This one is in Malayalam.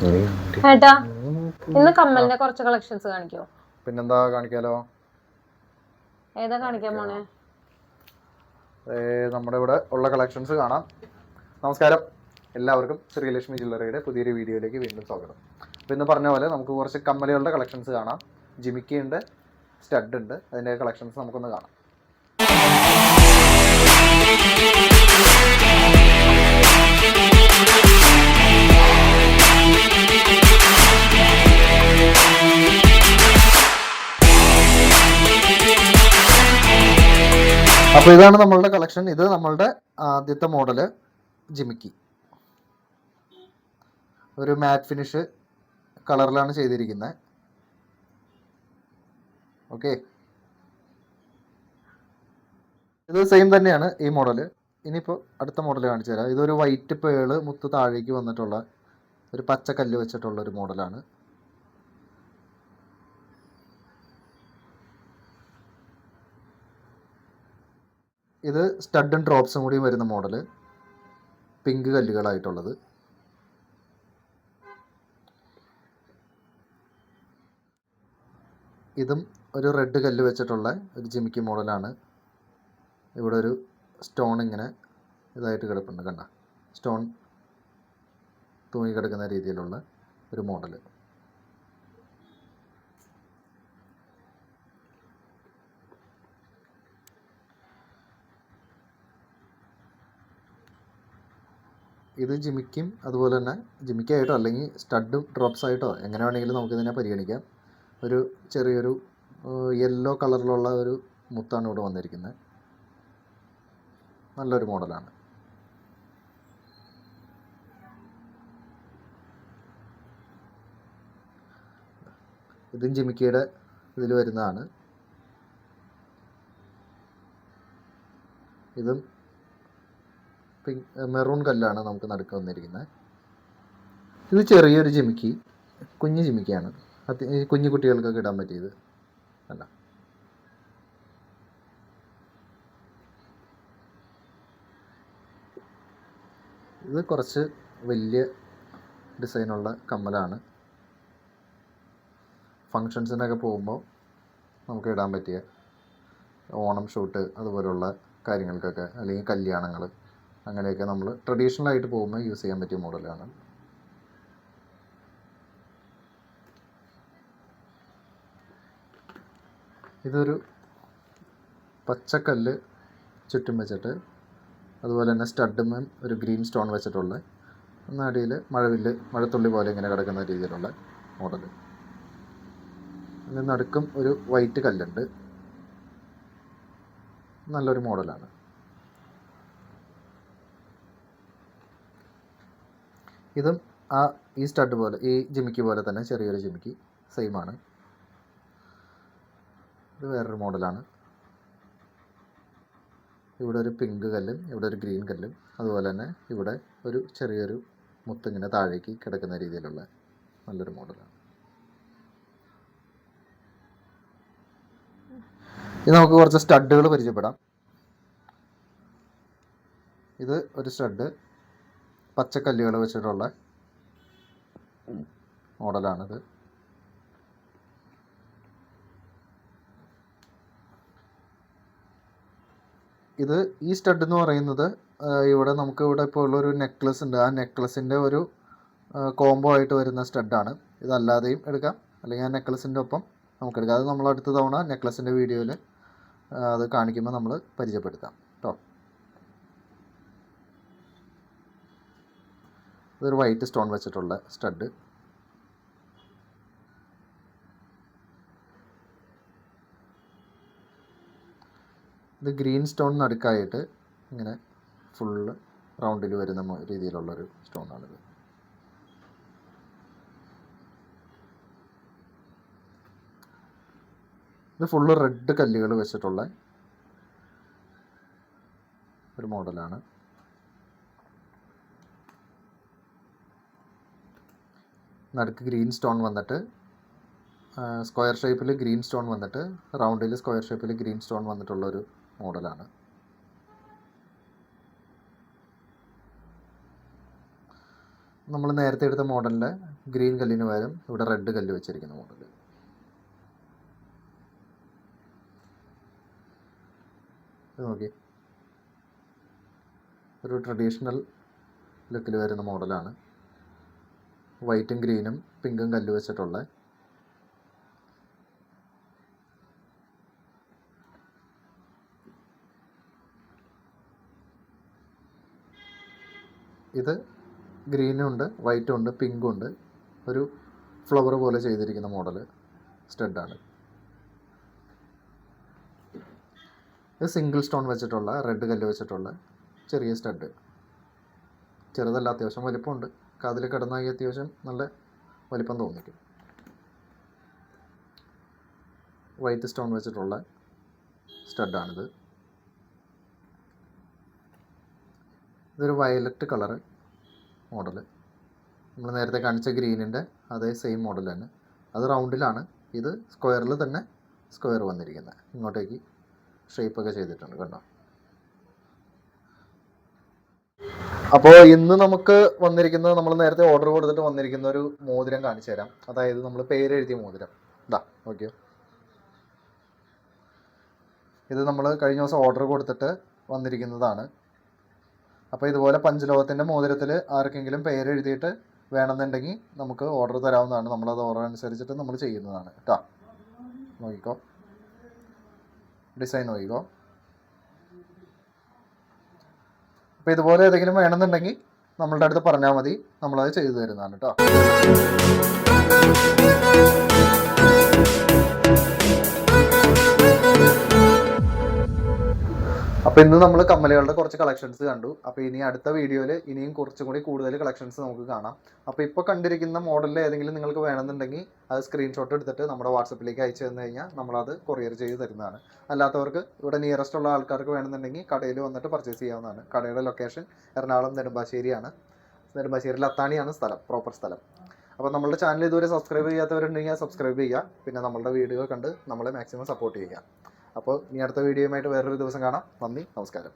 ഏട്ടാ ഇന്ന് കമ്മലിന്റെ കുറച്ച് കളക്ഷൻസ് കാണിക്കോ? പിന്നെന്താ, കാണിക്കാലോ. ഏതാ കാണിക്കാൻ പോണേ? നമ്മുടെ ഇവിടെ ഉള്ള കളക്ഷൻസ് കാണാം. നമസ്കാരം എല്ലാവർക്കും, ശ്രീലക്ഷ്മി ജ്വല്ലറിയുടെ പുതിയൊരു വീഡിയോയിലേക്ക് വീണ്ടും സ്വാഗതം. അപ്പോൾ ഇന്ന് പറഞ്ഞ പോലെ നമുക്ക് കുറച്ച് കമ്മലുകളുടെ കളക്ഷൻസ് കാണാം. ജിമിക്കി ഉണ്ട്, സ്റ്റഡ് ഉണ്ട്, അതിൻ്റെ കളക്ഷൻസ് നമുക്കൊന്ന് കാണാം. അപ്പോൾ ഇതാണ് നമ്മളുടെ കളക്ഷൻ. ഇത് നമ്മളുടെ ആദ്യത്തെ മോഡല് ജിമിക്കി. ഒരു മാറ്റ് ഫിനിഷ് കളറിലാണ് ചെയ്തിരിക്കുന്നത്. ഓക്കെ, ഇത് സെയിം തന്നെയാണ് ഈ മോഡല്. ഇനിയിപ്പോൾ അടുത്ത മോഡൽ കാണിച്ചു തരാം. ഇതൊരു വൈറ്റ് പേള് മുത്ത് താഴേക്ക് വന്നിട്ടുള്ള ഒരു പച്ചക്കല്ല് വെച്ചിട്ടുള്ള ഒരു മോഡലാണ്. ഇത് സ്റ്റഡും ഡ്രോപ്സും കൂടി വരുന്ന മോഡല്, പിങ്ക് കല്ലുകളായിട്ടുള്ളത്. ഇതും ഒരു റെഡ് കല്ല് വെച്ചിട്ടുള്ള ഒരു ജിമിക്കി മോഡലാണ്. ഇവിടെ ഒരു സ്റ്റോൺ ഇങ്ങനെ ഇതായിട്ട് കിടപ്പുണ്ട്, കണ്ട സ്റ്റോൺ തൂങ്ങി കിടക്കുന്ന രീതിയിലുള്ള ഒരു മോഡല്. ഇത് ജിമിക്കും അതുപോലെ തന്നെ ജിമിക്കായിട്ടോ അല്ലെങ്കിൽ സ്റ്റഡും ഡ്രോപ്സ് ആയിട്ടോ എങ്ങനെ വേണമെങ്കിലും നമുക്കിതിനെ പരിഗണിക്കാം. ഒരു ചെറിയൊരു യെല്ലോ കളറിലുള്ള ഒരു മുത്താണ് ഇവിടെ വന്നിരിക്കുന്നത്. നല്ലൊരു മോഡലാണ്. ഇതും ജിമിക്കിയുടെ ഇതിൽ വരുന്നതാണ്. ഇതും മെറൂൺ കല്ലാണ് നമുക്ക് നടുക്ക് വന്നിരിക്കുന്നത്. ഇത് ചെറിയൊരു ജിമിക്കി, കുഞ്ഞു ജിമിക്കിയാണ്. കുഞ്ഞു കുട്ടികൾക്കൊക്കെ ഇടാൻ പറ്റിയത് അല്ല. ഇത് കുറച്ച് വലിയ ഡിസൈനുള്ള കമ്മലാണ്. ഫങ്ഷൻസിനൊക്കെ പോകുമ്പോൾ നമുക്ക് ഇടാൻ പറ്റിയ, ഓണം ഷൂട്ട് അതുപോലുള്ള കാര്യങ്ങൾക്കൊക്കെ, അല്ലെങ്കിൽ കല്യാണങ്ങൾ, അങ്ങനെയൊക്കെ നമ്മൾ ട്രഡീഷണൽ ആയിട്ട് പോകുമ്പോൾ യൂസ് ചെയ്യാൻ പറ്റിയ മോഡലാണ്. ഇതൊരു പച്ചക്കല്ല് ചുറ്റും വെച്ചിട്ട് അതുപോലെ തന്നെ സ്റ്റഡും ഒരു ഗ്രീൻ സ്റ്റോൺ വെച്ചിട്ടുള്ള, അടിയിൽ മഴത്തുള്ളി പോലെ ഇങ്ങനെ കിടക്കുന്ന രീതിയിലുള്ള മോഡൽ. അതിന് നടുക്കും ഒരു വൈറ്റ് കല്ലുണ്ട്. നല്ലൊരു മോഡലാണ്. ഇതും ഈ സ്റ്റഡ് പോലെ, ഈ ജിമിക്കി പോലെ തന്നെ ചെറിയൊരു ജിമിക്കി, സെയിം ആണ്. ഇത് വേറൊരു മോഡലാണ്. ഇവിടെ ഒരു പിങ്ക് കല്ലും ഇവിടെ ഒരു ഗ്രീൻ കല്ലും, അതുപോലെ തന്നെ ഇവിടെ ഒരു ചെറിയൊരു മുത്തിങ്ങനെ താഴേക്ക് കിടക്കുന്ന രീതിയിലുള്ള നല്ലൊരു മോഡലാണ്. ഇത് നമുക്ക് കുറച്ച് സ്റ്റഡുകൾ പരിചയപ്പെടാം. ഇത് ഒരു സ്റ്റഡ് പച്ചക്കല്ലുകൾ വെച്ചിട്ടുള്ള മോഡലാണിത്. ഇത് ഈ സ്റ്റഡ് എന്ന് പറയുന്നത് ഇവിടെ ഇപ്പോൾ ഉള്ളൊരു നെക്ലസ് ഉണ്ട്. ആ നെക്ലസിൻ്റെ ഒരു കോംബോ ആയിട്ട് വരുന്ന സ്റ്റഡാണ്. ഇതല്ലാതെയും എടുക്കാം, അല്ലെങ്കിൽ ആ നെക്ലസിൻ്റെ ഒപ്പം നമുക്ക് എടുക്കാം. അത് നമ്മൾ അടുത്ത തവണ നെക്ലസിൻ്റെ വീഡിയോയിൽ അത് കാണിക്കുമ്പോൾ നമ്മൾ പരിചയപ്പെടുത്താം കേട്ടോ. ഇതൊരു വൈറ്റ് സ്റ്റോൺ വെച്ചിട്ടുള്ള സ്റ്റഡ്. ഇത് ഗ്രീൻ സ്റ്റോൺ നടുക്കായിട്ട് ഇങ്ങനെ ഫുള്ള് റൗണ്ടിൽ വരുന്ന രീതിയിലുള്ളൊരു സ്റ്റോണാണിത്. ഇത് ഫുള്ള് റെഡ് കല്ലുകൾ വെച്ചിട്ടുള്ള ഒരു മോഡലാണ്. നടുക്ക് ഗ്രീൻ സ്റ്റോൺ വന്നിട്ട് സ്ക്വയർ ഷേപ്പിൽ ഗ്രീൻ സ്റ്റോൺ വന്നിട്ട് റൗണ്ടിൽ സ്ക്വയർ ഷേപ്പിൽ ഗ്രീൻ സ്റ്റോൺ വന്നിട്ടുള്ളൊരു മോഡലാണ്. നമ്മൾ നേരത്തെ എടുത്ത മോഡലിൻ്റെ ഗ്രീൻ കല്ലിന് പകരം ഇവിടെ റെഡ് കല്ല് വെച്ചിരിക്കുന്ന മോഡൽ. ഇത് നോക്കി, ഒരു ട്രഡീഷണൽ ലുക്കിൽ വരുന്ന മോഡലാണ്. വൈറ്റും ഗ്രീനും പിങ്കും കല്ല് വെച്ചിട്ടുള്ള. ഇത് ഗ്രീനും ഉണ്ട്, വൈറ്റും ഉണ്ട്, പിങ്കും ഉണ്ട്. ഒരു ഫ്ലവർ പോലെ ചെയ്തിരിക്കുന്ന മോഡൽ സ്റ്റഡാണ്. ഇത് സിംഗിൾ സ്റ്റോൺ വെച്ചിട്ടുള്ള റെഡ് കല്ല് വെച്ചിട്ടുള്ള ചെറിയ സ്റ്റഡ്. ചെറുതല്ല, അത്യാവശ്യം വലിപ്പമുണ്ട്. കാതിൽ കിടന്നായി അത്യാവശ്യം നല്ല വലിപ്പം തോന്നിക്കും. വൈറ്റ് സ്റ്റോൺ വെച്ചിട്ടുള്ള സ്റ്റഡാണിത്. ഇതൊരു വയലറ്റ് കളറ് മോഡൽ. നമ്മൾ നേരത്തെ കാണിച്ച ഗ്രീനിൻ്റെ അതേ സെയിം മോഡൽ തന്നെ. അത് റൗണ്ടിലാണ്, ഇത് സ്ക്വയറിൽ തന്നെ സ്ക്വയർ വന്നിരിക്കുന്നത്. ഇങ്ങോട്ടേക്ക് ഷേപ്പൊക്കെ ചെയ്തിട്ടുണ്ട്, കണ്ടോ. അപ്പോൾ ഇന്ന് നമുക്ക് വന്നിരിക്കുന്നത്, നമ്മൾ നേരത്തെ ഓർഡർ കൊടുത്തിട്ട് വന്നിരിക്കുന്ന ഒരു മോതിരം കാണിച്ചു തരാം. അതായത് നമ്മൾ പേരെഴുതിയ മോതിരം. ഇതാ ഓക്കെ, ഇത് നമ്മൾ കഴിഞ്ഞ ദിവസം ഓർഡർ കൊടുത്തിട്ട് വന്നിരിക്കുന്നതാണ്. അപ്പോൾ ഇതുപോലെ പഞ്ചലോകത്തിൻ്റെ മോതിരത്തിൽ ആർക്കെങ്കിലും പേരെഴുതിയിട്ട് വേണമെന്നുണ്ടെങ്കിൽ നമുക്ക് ഓർഡർ തരാവുന്നതാണ്. നമ്മളത് ഓർഡർ അനുസരിച്ചിട്ട് നമ്മൾ ചെയ്യുന്നതാണ് കേട്ടോ. നോക്കിക്കോ, ഡിസൈൻ നോക്കിക്കോ. അപ്പോൾ ഇതുപോലെ ഏതെങ്കിലും വേണമെന്നുണ്ടെങ്കിൽ നമ്മളുടെ അടുത്ത് പറഞ്ഞാൽ മതി, നമ്മളത് ചെയ്തു തരുന്നതാണ് കേട്ടോ. അപ്പോൾ ഇന്ന് നമ്മൾ കമ്മലുകളുടെ കുറച്ച് കളക്ഷൻസ് കണ്ടു. അപ്പോൾ ഇനി അടുത്ത വീഡിയോയിൽ ഇനിയും കുറച്ചും കൂടി കൂടുതൽ കളക്ഷൻസ് നമുക്ക് കാണാം. അപ്പോൾ ഇപ്പോൾ കണ്ടിരിക്കുന്ന മോഡലിൽ ഏതെങ്കിലും നിങ്ങൾക്ക് വേണമെന്നുണ്ടെങ്കിൽ അത് സ്ക്രീൻഷോട്ട് എടുത്തിട്ട് നമ്മുടെ വാട്സപ്പിലേക്ക് അയച്ചു തന്നു കഴിഞ്ഞാൽ നമ്മളത് കൊറിയർ ചെയ്ത് തരുന്നതാണ്. അല്ലാത്തവർക്ക് ഇവിടെ നിയറസ്റ്റ് ഉള്ള ആൾക്കാർക്ക് വേണമെന്നുണ്ടെങ്കിൽ കടയിൽ വന്നിട്ട് പർച്ചേസ് ചെയ്യാവുന്നതാണ്. കടയുടെ ലൊക്കേഷൻ എറണാകുളം നെടുമ്പാശ്ശേരിയാണ്. നെടുമ്പാശ്ശേരിയിൽ അത്താണിയാണ് സ്ഥലം, പ്രോപ്പർ സ്ഥലം. അപ്പോൾ നമ്മുടെ ചാനൽ ഇതുവരെ സബ്സ്ക്രൈബ് ചെയ്യാത്തവരുണ്ടെങ്കിൽ സബ്സ്ക്രൈബ് ചെയ്യുക. പിന്നെ നമ്മളുടെ വീഡിയോ കണ്ട് നമ്മളെ മാക്സിമം സപ്പോർട്ട് ചെയ്യുക. അപ്പോൾ ഇനി അടുത്ത വീഡിയോയുമായിട്ട് വേറൊരു ദിവസം കാണാം. നന്ദി, നമസ്കാരം.